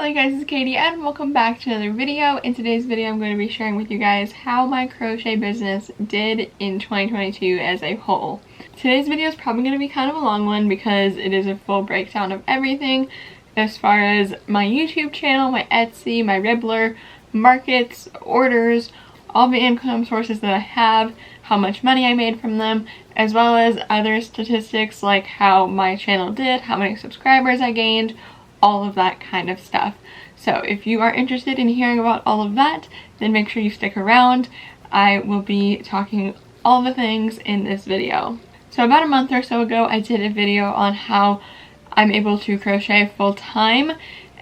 Hello you guys, it's Katie and welcome back to another video. In today's video I'm going to be sharing with you guys how my crochet business did in 2022 as a whole. Today's video is probably going to be kind of a long one because it is a full breakdown of everything as far as my YouTube channel, my Etsy, my Ribbler, markets, orders, all the income sources that I have, how much money I made from them, as well as other statistics like how my channel did, how many subscribers I gained, all of that kind of stuff. So if you are interested in hearing about all of that, then make sure you stick around. I will be talking all the things in this video. So about a month or so ago, I did a video on how I'm able to crochet full time,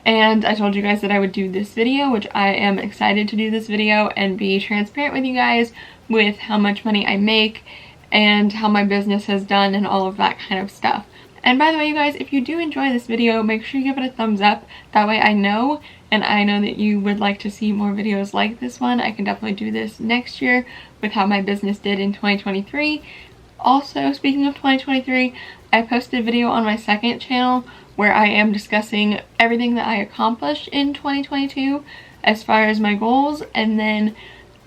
and I told you guys that I would do this video, which I am excited to do this video and be transparent with you guys with how much money I make and how my business has done and all of that kind of stuff. And by the way, you guys, if you do enjoy this video, make sure you give it a thumbs up. That way I know, and I know that you would like to see more videos like this one. I can definitely do this next year with how my business did in 2023. Also, speaking of 2023, I posted a video on my second channel where I am discussing everything that I accomplished in 2022 as far as my goals, and then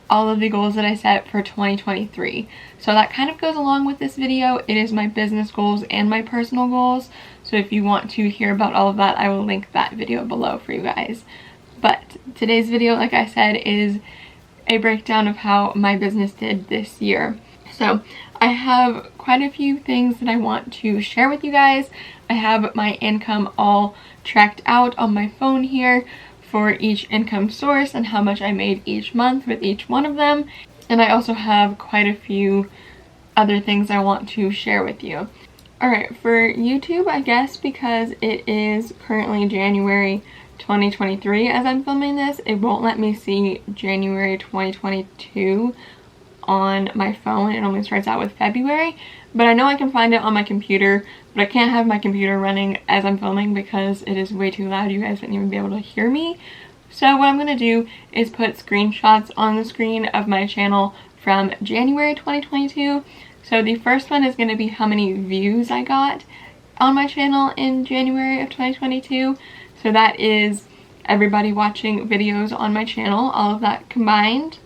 all of the goals that I set for 2023. So that kind of goes along with this video. It is my business goals and my personal goals. So if you want to hear about all of that, I will link that video below for you guys. But today's video, like I said, is a breakdown of how my business did this year. So I have quite a few things that I want to share with you guys. I have my income all tracked out on my phone here for each income source and how much I made each month with each one of them. And I also have quite a few other things I want to share with you. Alright, for YouTube, I guess because it is currently January 2023 as I'm filming this, it won't let me see January 2022 on my phone. It only starts out with February, but I know I can find it on my computer, but I can't have my computer running as I'm filming because it is way too loud. You guys wouldn't even be able to hear me. So what I'm going to do is put screenshots on the screen of my channel from January 2022. So the first one is going to be how many views I got on my channel in January of 2022. So that is everybody watching videos on my channel, all of that combined.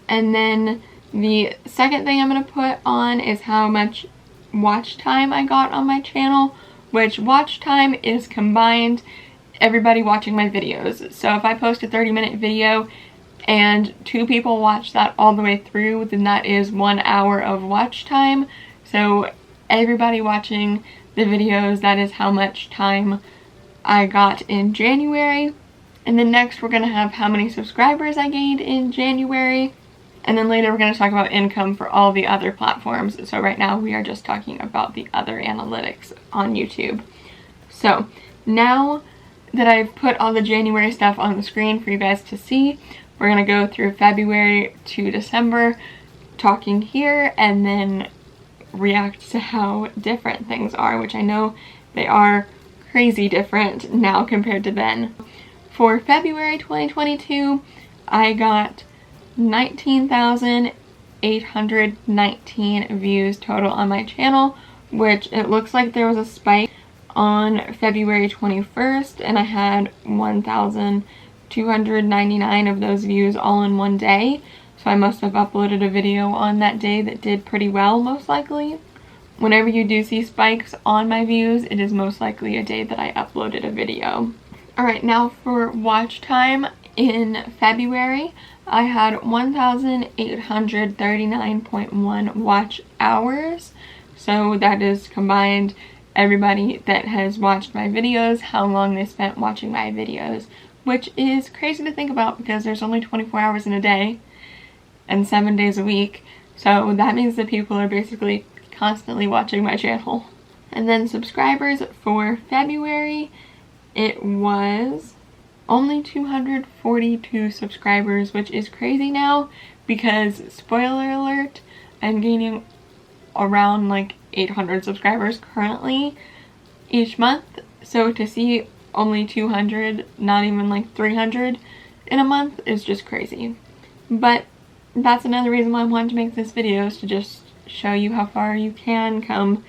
And then the second thing I'm going to put on is how much watch time I got on my channel, which watch time is combined everybody watching my videos. So if I post a 30-minute video and 2 people watch that all the way through, then that is 1 hour of watch time. So everybody watching the videos, that is how much time I got in January. And then next we're going to have how many subscribers I gained in January. And then later we're going to talk about income for all the other platforms. So right now we are just talking about the other analytics on YouTube. So now that I've put all the January stuff on the screen for you guys to see, we're going to go through February to December talking here and then react to how different things are, which I know they are crazy different now compared to then. For February 2022, I got 19,819 views total on my channel, which it looks like there was a spike on February 21st and I had 1,299 of those views all in one day. So I must have uploaded a video on that day that did pretty well, most likely. Whenever you do see spikes on my views, it is most likely a day that I uploaded a video. Alright, now for watch time in February, I had 1,839.1 watch hours. So that is combined everybody that has watched my videos, how long they spent watching my videos, which is crazy to think about because there's only 24 hours in a day and 7 days a week. So that means that people are basically constantly watching my channel. And then subscribers for February, it was only 242 subscribers, which is crazy now because, spoiler alert, I'm gaining around like 800 subscribers currently each month. So to see only 200, not even like 300 in a month is just crazy. But that's another reason why I wanted to make this video, is to just show you how far you can come,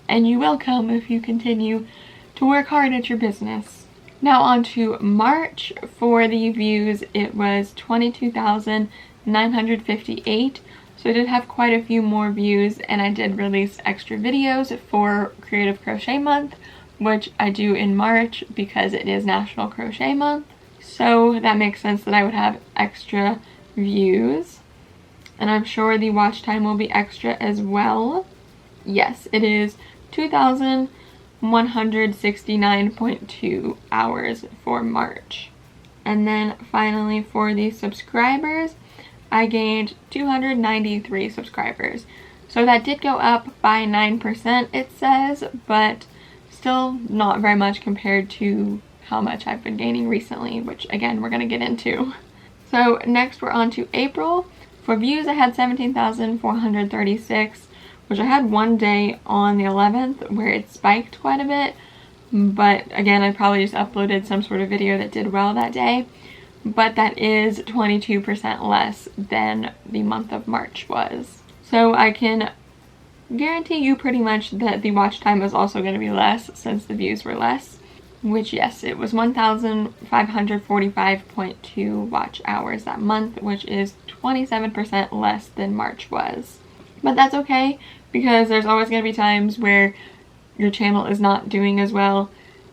and you will come if you continue to work hard at your business. Now on to March. For the views, it was 22,958. So I did have quite a few more views, and I did release extra videos for Creative Crochet Month, which I do in March because it is National Crochet Month. So that makes sense that I would have extra views. And I'm sure the watch time will be extra as well. Yes, it is 2,169.2 hours for March. And then finally for the subscribers, I gained 293 subscribers. So that did go up by 9%, it says, but still not very much compared to how much I've been gaining recently, which again, we're gonna get into. So next we're on to April. For views, I had 17,436, which I had one day on the 11th where it spiked quite a bit. But again, I probably just uploaded some sort of video that did well that day. But that is 22% less than the month of March was. So I can guarantee you pretty much that the watch time is also going to be less since the views were less. Which, yes, it was 1,545.2 watch hours that month, which is 27% less than March was. But that's okay, because there's always going to be times where your channel is not doing as well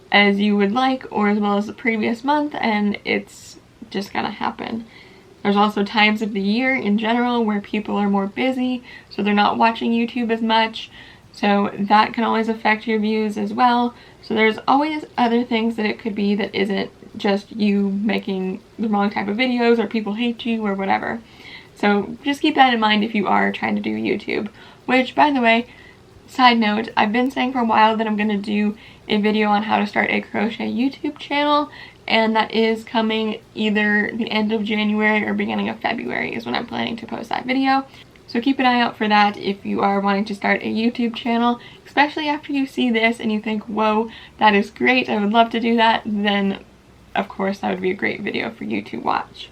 as you would like, or as well as the previous month, and it's just gonna happen. There's also times of the year in general where people are more busy, so they're not watching YouTube as much. So that can always affect your views as well. So there's always other things that it could be that isn't just you making the wrong type of videos or people hate you or whatever. So just keep that in mind if you are trying to do YouTube. Which, by the way, side note, I've been saying for a while that I'm going to do a video on how to start a crochet YouTube channel. And that is coming either the end of January or beginning of February is when I'm planning to post that video. So keep an eye out for that if you are wanting to start a YouTube channel, especially after you see this and you think, whoa, that is great, I would love to do that, then of course that would be a great video for you to watch.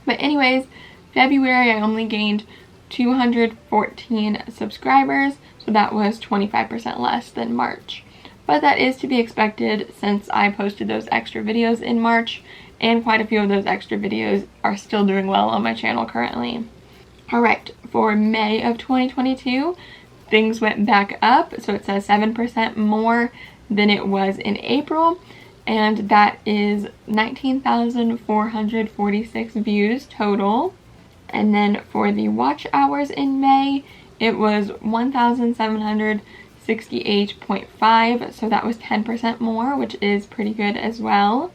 But anyways, February I only gained 214 subscribers, so that was 25% less than March. But that is to be expected since I posted those extra videos in March, and quite a few of those extra videos are still doing well on my channel currently. Alright, for May of 2022, things went back up, so it says 7% more than it was in April, and that is 19,446 views total. And then for the watch hours in May, it was 1,768.5, so that was 10% more, which is pretty good as well.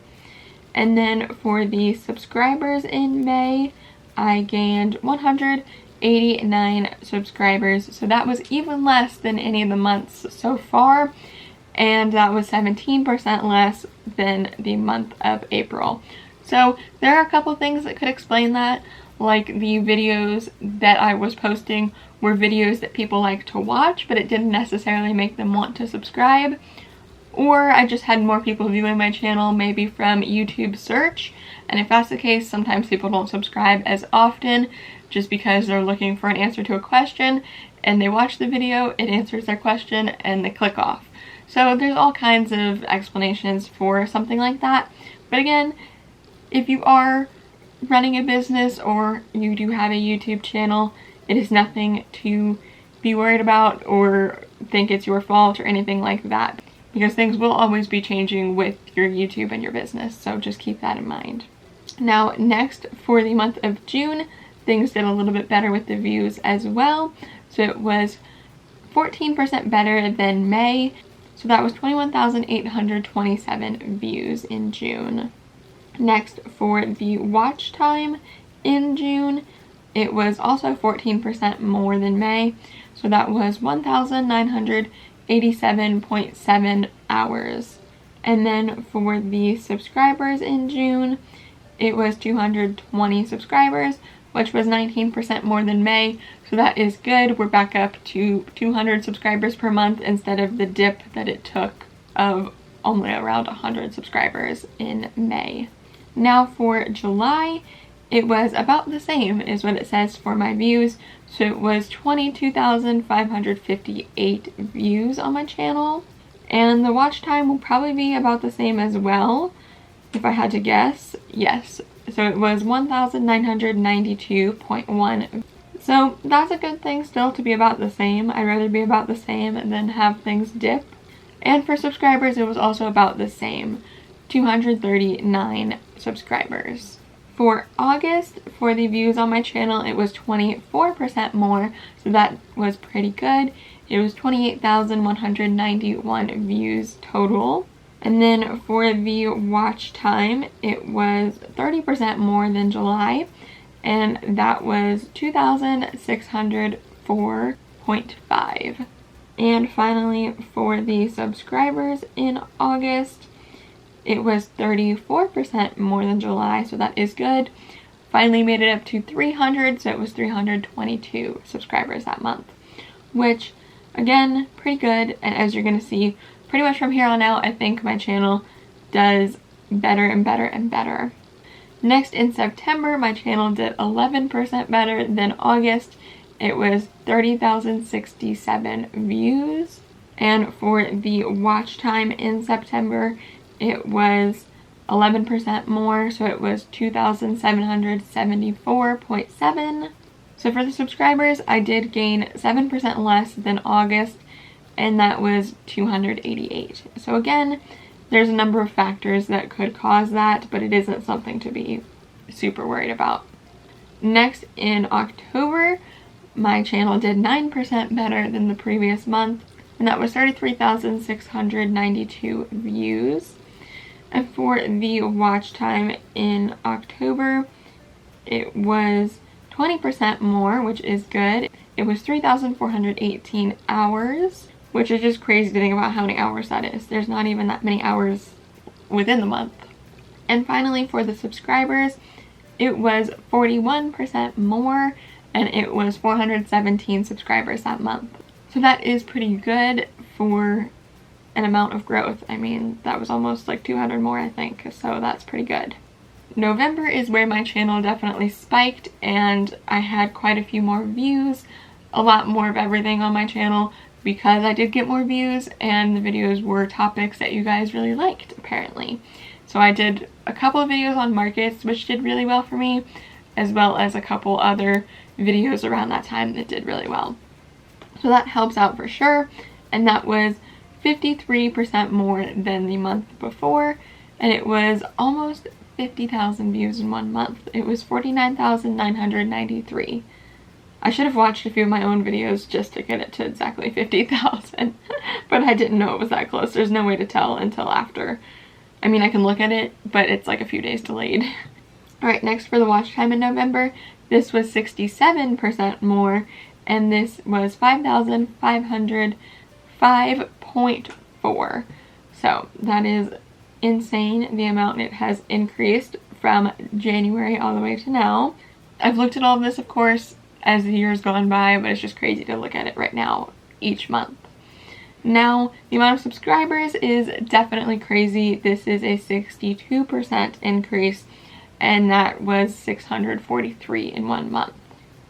And then for the subscribers in May, I gained 189 subscribers, so that was even less than any of the months so far, and that was 17% less than the month of April. So there are a couple things that could explain that, like the videos that I was posting were videos that people like to watch, but it didn't necessarily make them want to subscribe. Or I just had more people viewing my channel, maybe from YouTube search. And if that's the case, sometimes people don't subscribe as often just because they're looking for an answer to a question and they watch the video, it answers their question, and they click off. So there's all kinds of explanations for something like that. But again, if you are running a business or you do have a YouTube channel, it is nothing to be worried about or think it's your fault or anything like that, because things will always be changing with your YouTube and your business, so just keep that in mind. Now next, for the month of June, things did a little bit better with the views as well. So it was 14% better than May, so that was 21,827 views in June. Next, for the watch time in June, it was also 14% more than May, so that was 1,987.7 hours. And then for the subscribers in June, it was 220 subscribers, which was 19% more than May, so that is good. We're back up to 200 subscribers per month instead of the dip that it took of only around 100 subscribers in May. Now for July, it was about the same as what it says for my views. So it was 22,558 views on my channel. And the watch time will probably be about the same as well, if I had to guess. Yes, so it was 1,992.1. So that's a good thing still, to be about the same. I'd rather be about the same than have things dip. And for subscribers, it was also about the same, 239 subscribers. For August, for the views on my channel, it was 24% more, so that was pretty good. It was 28,191 views total. And then for the watch time, it was 30% more than July, and that was 2,604.5. And finally, for the subscribers in August, it was 34% more than July, so that is good. Finally made it up to 300, so it was 322 subscribers that month, which, again, pretty good. And as you're going to see, pretty much from here on out, I think my channel does better and better and better. Next, in September, my channel did 11% better than August. It was 30,067 views. And for the watch time in September, it was 11% more, so it was 2,774.7. So for the subscribers, I did gain 7% less than August, and that was 288. So again, there's a number of factors that could cause that, but it isn't something to be super worried about. Next, in October, my channel did 9% better than the previous month, and that was 33,692 views. And for the watch time in October, it was 20% more, which is good. It was 3,418 hours, which is just crazy to think about how many hours that is. There's not even that many hours within the month. And finally, for the subscribers, it was 41% more, and it was 417 subscribers that month. So that is pretty good for an amount of growth. I mean, that was almost like 200 more, I think, so that's pretty good. November is where my channel definitely spiked, and I had quite a few more views, a lot more of everything on my channel, because I did get more views and the videos were topics that you guys really liked, apparently. So I did a couple of videos on markets, which did really well for me, as well as a couple other videos around that time that did really well. So that helps out for sure, and that was 53% more than the month before, and it was almost 50,000 views in one month. It was 49,993. I should have watched a few of my own videos just to get it to exactly 50,000, but I didn't know it was that close. There's no way to tell until after. I mean, I can look at it, but it's like a few days delayed. Alright, next for the watch time in November, this was 67% more, and this was 5,505.4. So that is insane, the amount it has increased from January all the way to now. I've looked at all of this, of course, as the years gone by, but it's just crazy to look at it right now each month. Now, the amount of subscribers is definitely crazy. This is a 62% increase, and that was 643 in one month.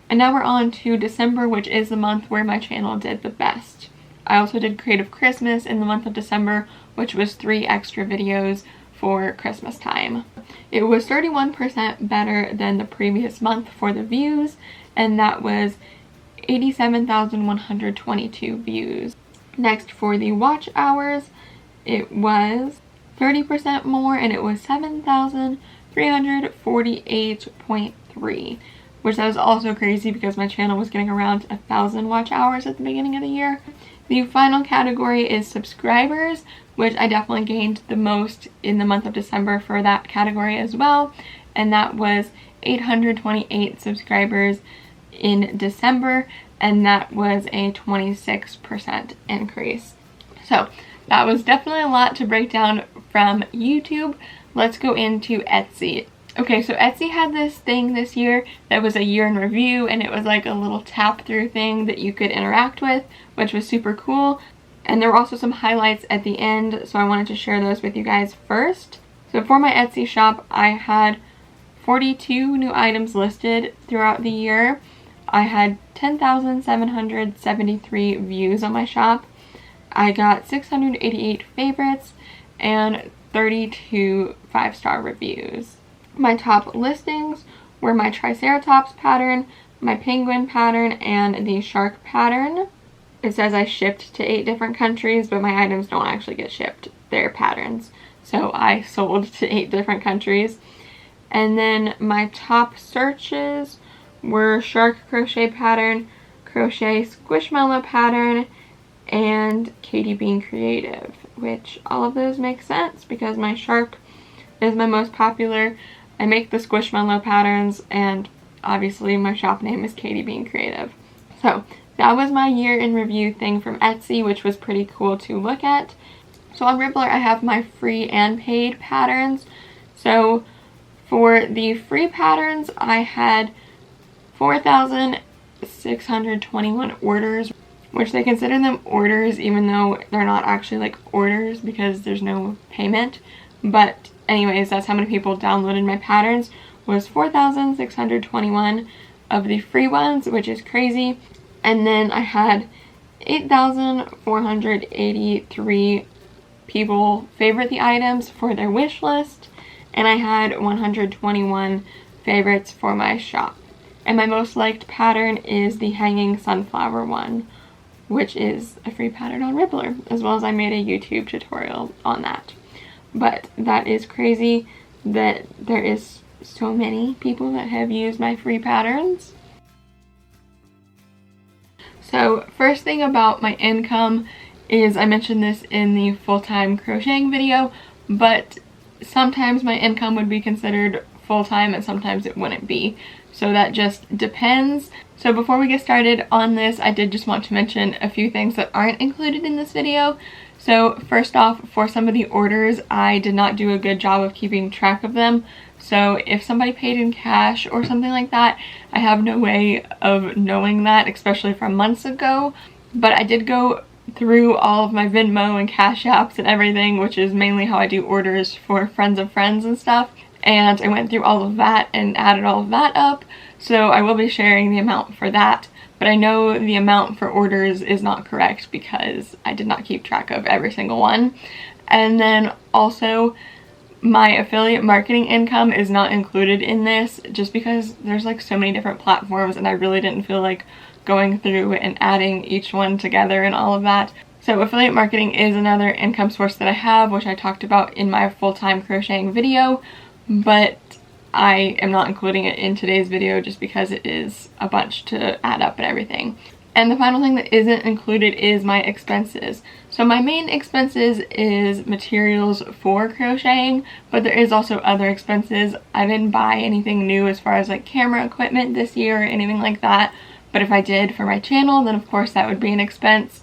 And now we're on to December, which is the month where my channel did the best. I also did Creative Christmas in the month of December, which was 3 extra videos for Christmas time. It was 31% better than the previous month for the views, and that was 87,122 views. Next, for the watch hours, it was 30% more, and it was 7,348.3, which that was also crazy because my channel was getting around 1,000 watch hours at the beginning of the year. The final category is subscribers, which I definitely gained the most in the month of December for that category as well, and that was 828 subscribers in December, and that was a 26% increase. So that was definitely a lot to break down from YouTube. Let's go into Etsy. Okay, so Etsy had this thing this year that was a year in review, and it was like a little tap through thing that you could interact with, which was super cool. And there were also some highlights at the end, so I wanted to share those with you guys first. So for my Etsy shop, I had 42 new items listed throughout the year. I had 10,773 views on my shop. I got 688 favorites and 32 5-star reviews. My top listings were my Triceratops pattern, my penguin pattern, and the shark pattern. It says I shipped to 8 different countries, but my items don't actually get shipped. They're patterns. So I sold to 8 different countries. And then my top searches were shark crochet pattern, crochet squishmallow pattern, and Katie Bean Creative, which all of those make sense because my shark is my most popular. I make the squishmallow patterns, and obviously my shop name is Katie Bean Creative. So that was my year in review thing from Etsy, which was pretty cool to look at. So on Ribbler I have my free and paid patterns. So for the free patterns I had 4,621 orders, which they consider them orders even though they're not actually like orders because there's no payment. But anyways, that's how many people downloaded my patterns, was 4,621 of the free ones, which is crazy. And then I had 8,483 people favorite the items for their wish list, and I had 121 favorites for my shop. And my most liked pattern is the hanging sunflower one, which is a free pattern on Ribbler, as well as I made a YouTube tutorial on that. But that is crazy that there is so many people that have used my free patterns. So first thing about my income is, I mentioned this in the full-time crocheting video, but sometimes my income would be considered full-time and sometimes it wouldn't be. So that just depends. So before we get started on this, I did just want to mention a few things that aren't included in this video. So first off, for some of the orders, I did not do a good job of keeping track of them. So if somebody paid in cash or something like that, I have no way of knowing that, especially from months ago. But I did go through all of my Venmo and Cash Apps and everything, which is mainly how I do orders for friends of friends and stuff. And I went through all of that and added all of that up. So I will be sharing the amount for that. But I know the amount for orders is not correct because I did not keep track of every single one. And then also, my affiliate marketing income is not included in this just because there's like so many different platforms and I really didn't feel like going through and adding each one together and all of that. So affiliate marketing is another income source that I have, which I talked about in my full-time crocheting video, but I am not including it in today's video just because it is a bunch to add up and everything. And the final thing that isn't included is my expenses. So my main expenses is materials for crocheting, but there is also other expenses. I didn't buy anything new as far as like camera equipment this year or anything like that. But if I did for my channel, then of course that would be an expense.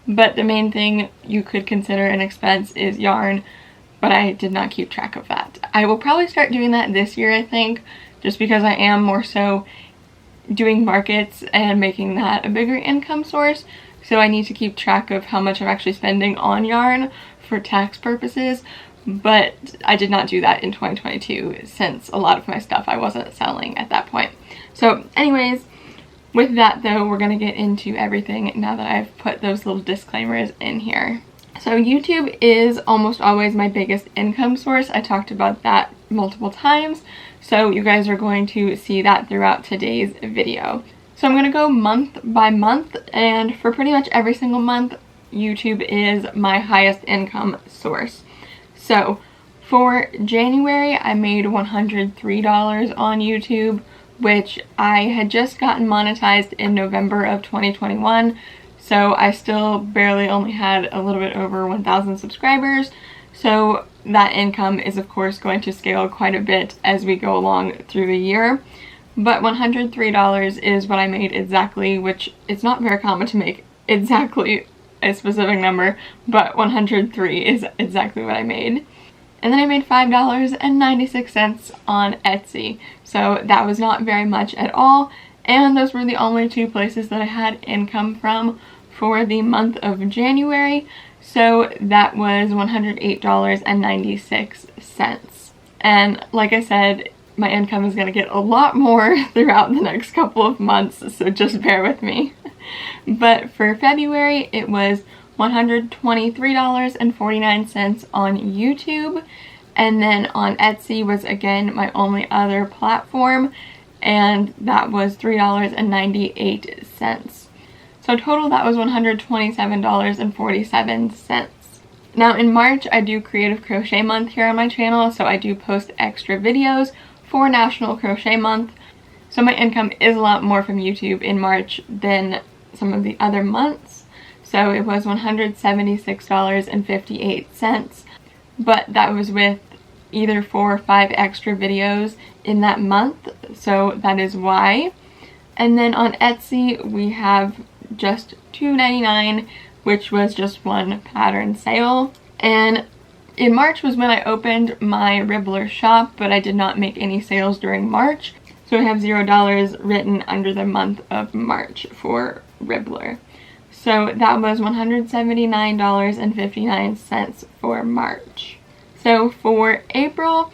But the main thing you could consider an expense is yarn, but I did not keep track of that. I will probably start doing that this year, I think, just because I am more so doing markets and making that a bigger income source. So I need to keep track of how much I'm actually spending on yarn for tax purposes. But I did not do that in 2022 since a lot of my stuff I wasn't selling at that point. So anyways, with that though, we're going to get into everything now that I've put those little disclaimers in here. So YouTube is almost always my biggest income source. I talked about that multiple times. So you guys are going to see that throughout today's video. So I'm going to go month by month, and for pretty much every single month, YouTube is my highest income source. So for January, I made $103 on YouTube, which I had just gotten monetized in November of 2021. So I still barely only had a little bit over 1,000 subscribers. So that income is of course going to scale quite a bit as we go along through the year. But $103 is what I made exactly, which it's not very common to make exactly a specific number, but 103 is exactly what I made. And then I made $5.96 on Etsy. So that was not very much at all. And those were the only two places that I had income from for the month of January. So that was $108.96. And like I said, my income is going to get a lot more throughout the next couple of months, so just bear with me. But for February, it was $123.49 on YouTube, and then on Etsy was again my only other platform, and that was $3.98. So total that was $127.47. Now in March I do Creative Crochet Month here on my channel, so I do post extra videos for National Crochet Month. So my income is a lot more from YouTube in March than some of the other months. So it was $176.58, but that was with either 4 or 5 extra videos in that month, so that is why. And then on Etsy we have just $2.99, which was just one pattern sale. And in March was when I opened my Ribbler shop, but I did not make any sales during March, so I have $0 written under the month of March for Ribbler. So that was $179.59 for March. So for April,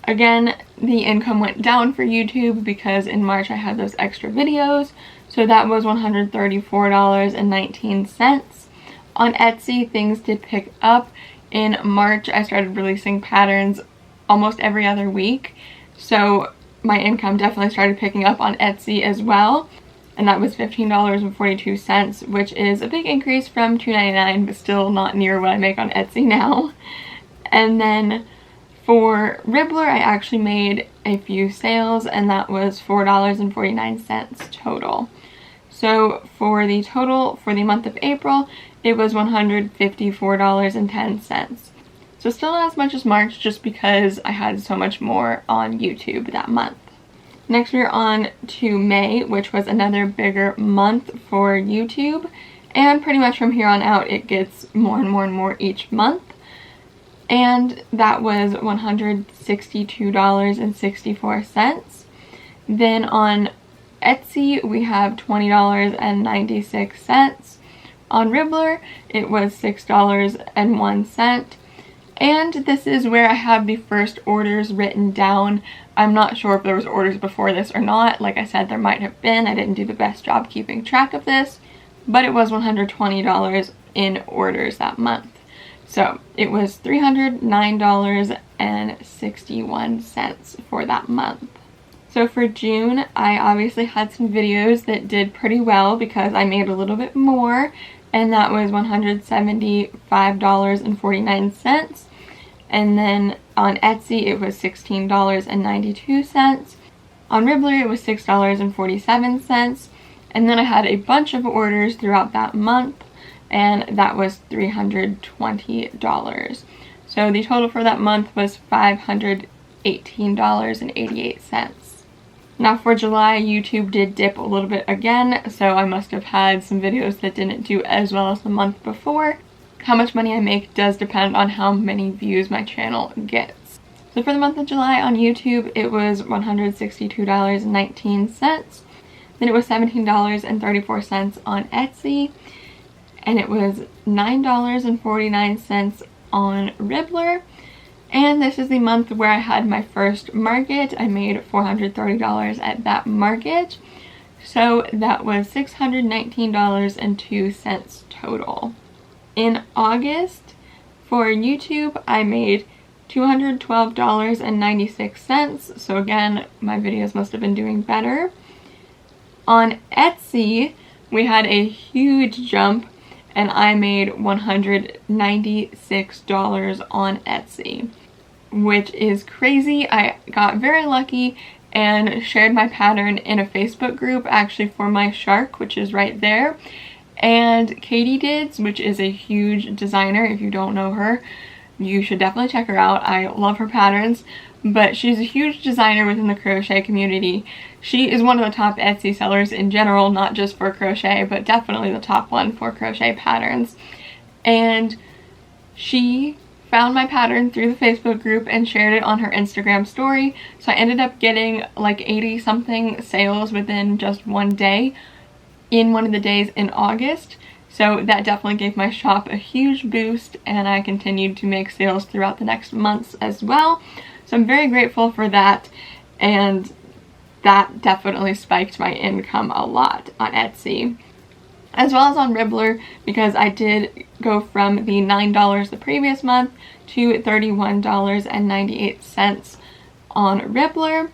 again, the income went down for YouTube because in March I had those extra videos, so that was $134.19. On Etsy, things did pick up. In March, I started releasing patterns almost every other week, so my income definitely started picking up on Etsy as well, and that was $15.42, which is a big increase from $2.99, but still not near what I make on Etsy now. And then for Ribbler, I actually made a few sales, and that was $4.49 total. So for the total for the month of April, it was $154.10. So still not as much as March, just because I had so much more on YouTube that month. Next we're on to May, which was another bigger month for YouTube, and pretty much from here on out it gets more and more and more each month. And that was $162.64. Then on Etsy we have $20.96. On Ribbler it was $6.01. And this is where I have the first orders written down. I'm not sure if there was orders before this or not. Like I said, there might have been. I didn't do the best job keeping track of this, but it was $120 in orders that month. So it was $309.61 for that month. So for June, I obviously had some videos that did pretty well because I made a little bit more, and that was $175.49. And then on Etsy it was $16.92. On Ribbler it was $6.47. And then I had a bunch of orders throughout that month, and that was $320. So the total for that month was $518.88. Now for July, YouTube did dip a little bit again, so I must have had some videos that didn't do as well as the month before. How much money I make does depend on how many views my channel gets. So for the month of July on YouTube, it was $162.19. Then it was $17.34 on Etsy, and it was $9.49 on Ribbler. And this is the month where I had my first market. I made $430 at that market. So that was $619.02 total. In August, for YouTube, I made $212.96. So again, my videos must have been doing better. On Etsy, we had a huge jump, and I made $196 on Etsy, which is crazy. I got very lucky and shared my pattern in a Facebook group, actually for my shark, which is right there. And Katie Dids, which is a huge designer. If you don't know her, you should definitely check her out. I love her patterns, but she's a huge designer within the crochet community. She is one of the top Etsy sellers in general, not just for crochet, but definitely the top one for crochet patterns. And she found my pattern through the Facebook group and shared it on her Instagram story. So I ended up getting like 80 something sales within just one day in one of the days in August. So that definitely gave my shop a huge boost, and I continued to make sales throughout the next months as well. So I'm very grateful for that, and that definitely spiked my income a lot on Etsy. as well as on Ribbler, because I did go from the $9 the previous month to $31.98 on Ribbler,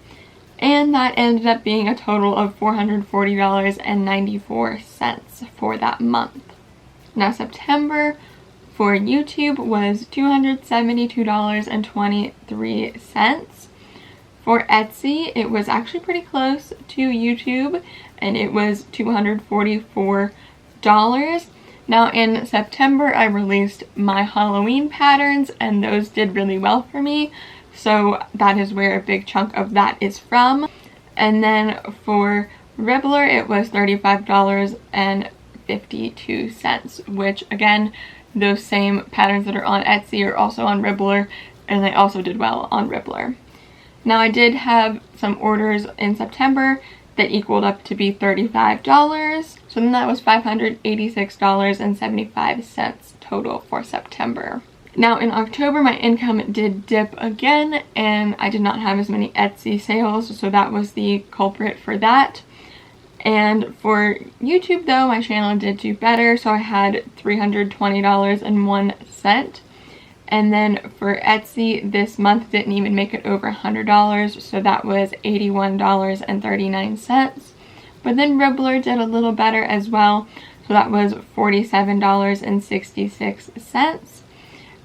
and that ended up being a total of $440.94 for that month. Now September for YouTube was $272.23. For Etsy, it was actually pretty close to YouTube, and it was $244. Now in September, I released my Halloween patterns, and those did really well for me, so that is where a big chunk of that is from. And then for Ribbler, it was $35.52, which again, those same patterns that are on Etsy are also on Ribbler, and they also did well on Ribbler. Now I did have some orders in September that equaled up to be $35, so then that was $586.75 total for September. Now in October, my income did dip again, and I did not have as many Etsy sales, so that was the culprit for that. And for YouTube though, my channel did do better, so I had $320.01. And then for Etsy, this month didn't even make it over $100, so that was $81.39. But then Ribbler did a little better as well, so that was $47.66.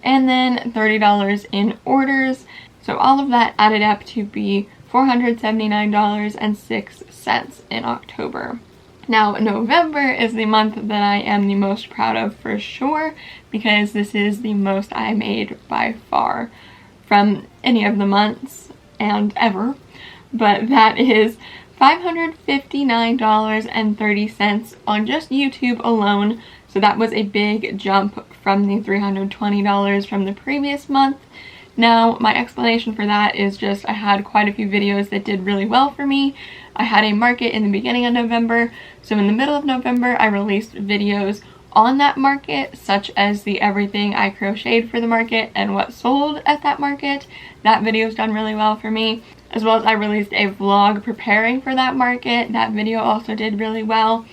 And then $30 in orders, so all of that added up to be $479.06 in October. Now November is the month that I am the most proud of for sure, because this is the most I made by far from any of the months and ever, but that is $559.30 on just YouTube alone, so that was a big jump from the $320 from the previous month. Now, my explanation for that is just I had quite a few videos that did really well for me. I had a market in the beginning of November, so in the middle of November I released videos on that market, such as the everything I crocheted for the market and what sold at that market. That video's done really well for me, as well as I released a vlog preparing for that market. That video also did really well.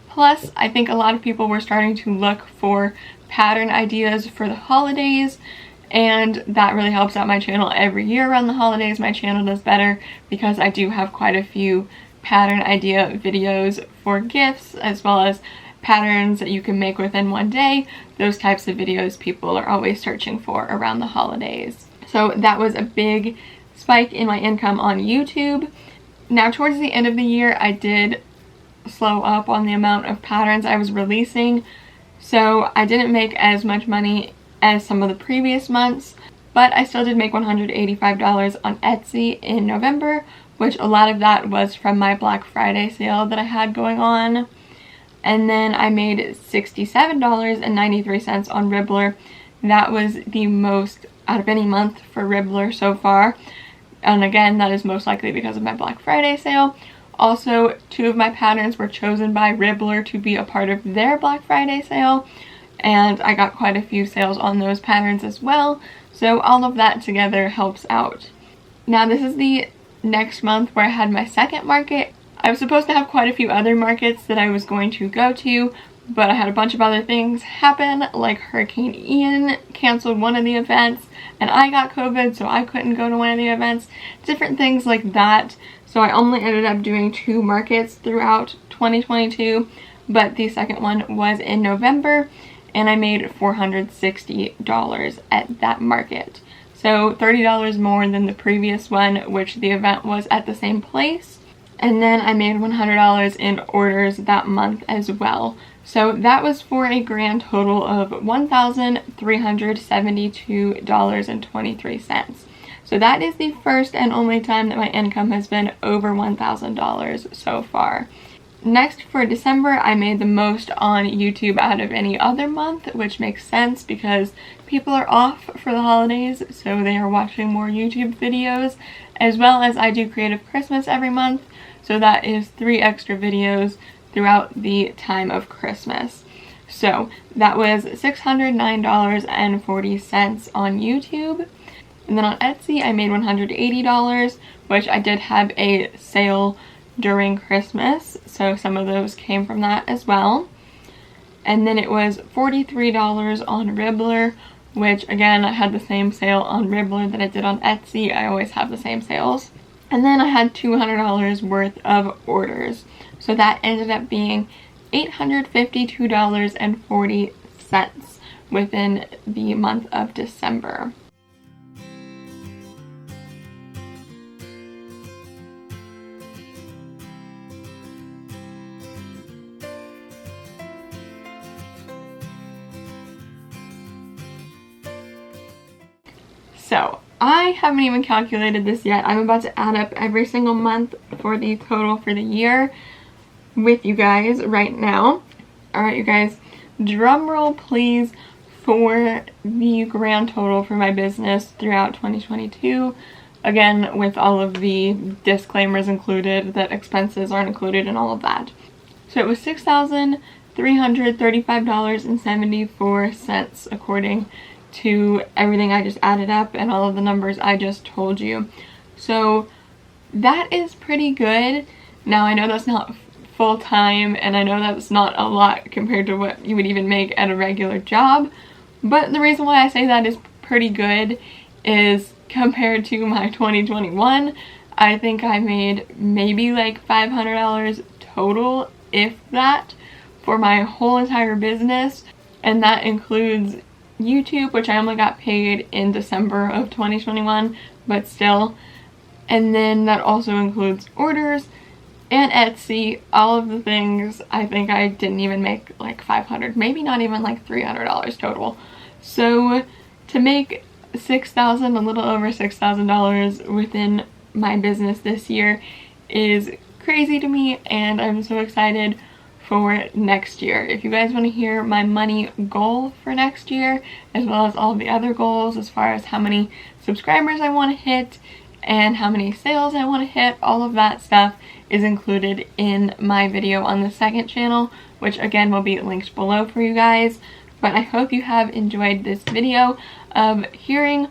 Plus, I think a lot of people were starting to look for pattern ideas for the holidays, and that really helps out my channel. Every year around the holidays, my channel does better because I do have quite a few pattern idea videos for gifts, as well as patterns that you can make within one day. Those types of videos people are always searching for around the holidays. So that was a big spike in my income on YouTube. Now towards the end of the year, I did slow up on the amount of patterns I was releasing, so I didn't make as much money as some of the previous months, but I still did make $185 on Etsy in November, which a lot of that was from my Black Friday sale that I had going on. And then I made $67.93 on Ribbler. That was the most out of any month for Ribbler so far, and again, that is most likely because of my Black Friday sale. Also, 2 of my patterns were chosen by Ribbler to be a part of their Black Friday sale, and I got quite a few sales on those patterns as well, so all of that together helps out. Now this is the next month where I had my second market. I was supposed to have quite a few other markets that I was going to go to, but I had a bunch of other things happen, like Hurricane Ian canceled one of the events, and I got COVID, so I couldn't go to one of the events, different things like that. So I only ended up doing 2 markets throughout 2022, but the second one was in November, and I made $460 at that market. So $30 more than the previous one, which the event was at the same place. And then I made $100 in orders that month as well. So that was for a grand total of $1,372.23. So that is the first and only time that my income has been over $1,000 so far. Next, for December, I made the most on YouTube out of any other month, which makes sense because people are off for the holidays, so they are watching more YouTube videos, as well as I do Creative Christmas every month, so that is 3 extra videos throughout the time of Christmas. So that was $609.40 on YouTube. And then on Etsy, I made $180, which I did have a sale during Christmas, so some of those came from that as well. And then it was $43 on Ribbler, which again, I had the same sale on Ribbler that I did on Etsy. I always have the same sales. And then I had $200 worth of orders. So that ended up being $852.40 within the month of December. So, I haven't even calculated this yet. I'm about to add up every single month for the total for the year with you guys right now. Alright, you guys, drum roll please for the grand total for my business throughout 2022. Again, with all of the disclaimers included that expenses aren't included and all of that. So it was $6,335.74 according to everything I just added up and all of the numbers I just told you. So that is pretty good. Now I know that's not full time and I know that's not a lot compared to what you would even make at a regular job, but the reason why I say that is pretty good is compared to my 2021, I think I made maybe like $500 total, if that, for my whole entire business, and that includes YouTube, which I only got paid in December of 2021, but still. And then that also includes orders and Etsy, all of the things. I think I didn't even make like $500, maybe not even like $300 total. So to make $6,000, a little over $6,000 within my business this year is crazy to me, and I'm so excited for next year. If you guys want to hear my money goal for next year, as well as all of the other goals as far as how many subscribers I want to hit and how many sales I want to hit, all of that stuff is included in my video on the second channel, which again will be linked below for you guys. But I hope you have enjoyed this video of hearing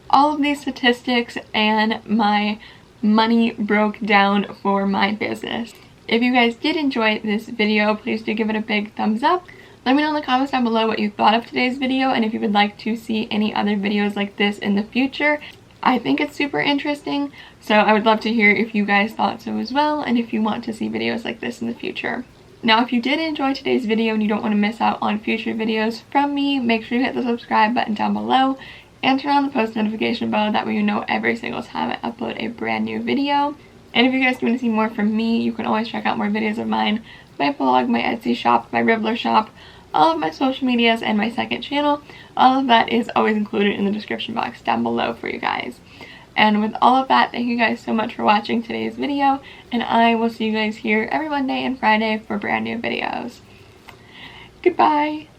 all of these statistics and my money broke down for my business. If you guys did enjoy this video, please do give it a big thumbs up. Let me know in the comments down below what you thought of today's video and if you would like to see any other videos like this in the future. I think it's super interesting, so I would love to hear if you guys thought so as well and if you want to see videos like this in the future. Now, if you did enjoy today's video and you don't want to miss out on future videos from me, make sure you hit the subscribe button down below and turn on the post notification bell. That way you know every single time I upload a brand new video. And if you guys want to see more from me, you can always check out more videos of mine, my blog, my Etsy shop, my Ribbler shop, all of my social medias, and my second channel. All of that is always included in the description box down below for you guys. And with all of that, thank you guys so much for watching today's video, and I will see you guys here every Monday and Friday for brand new videos. Goodbye!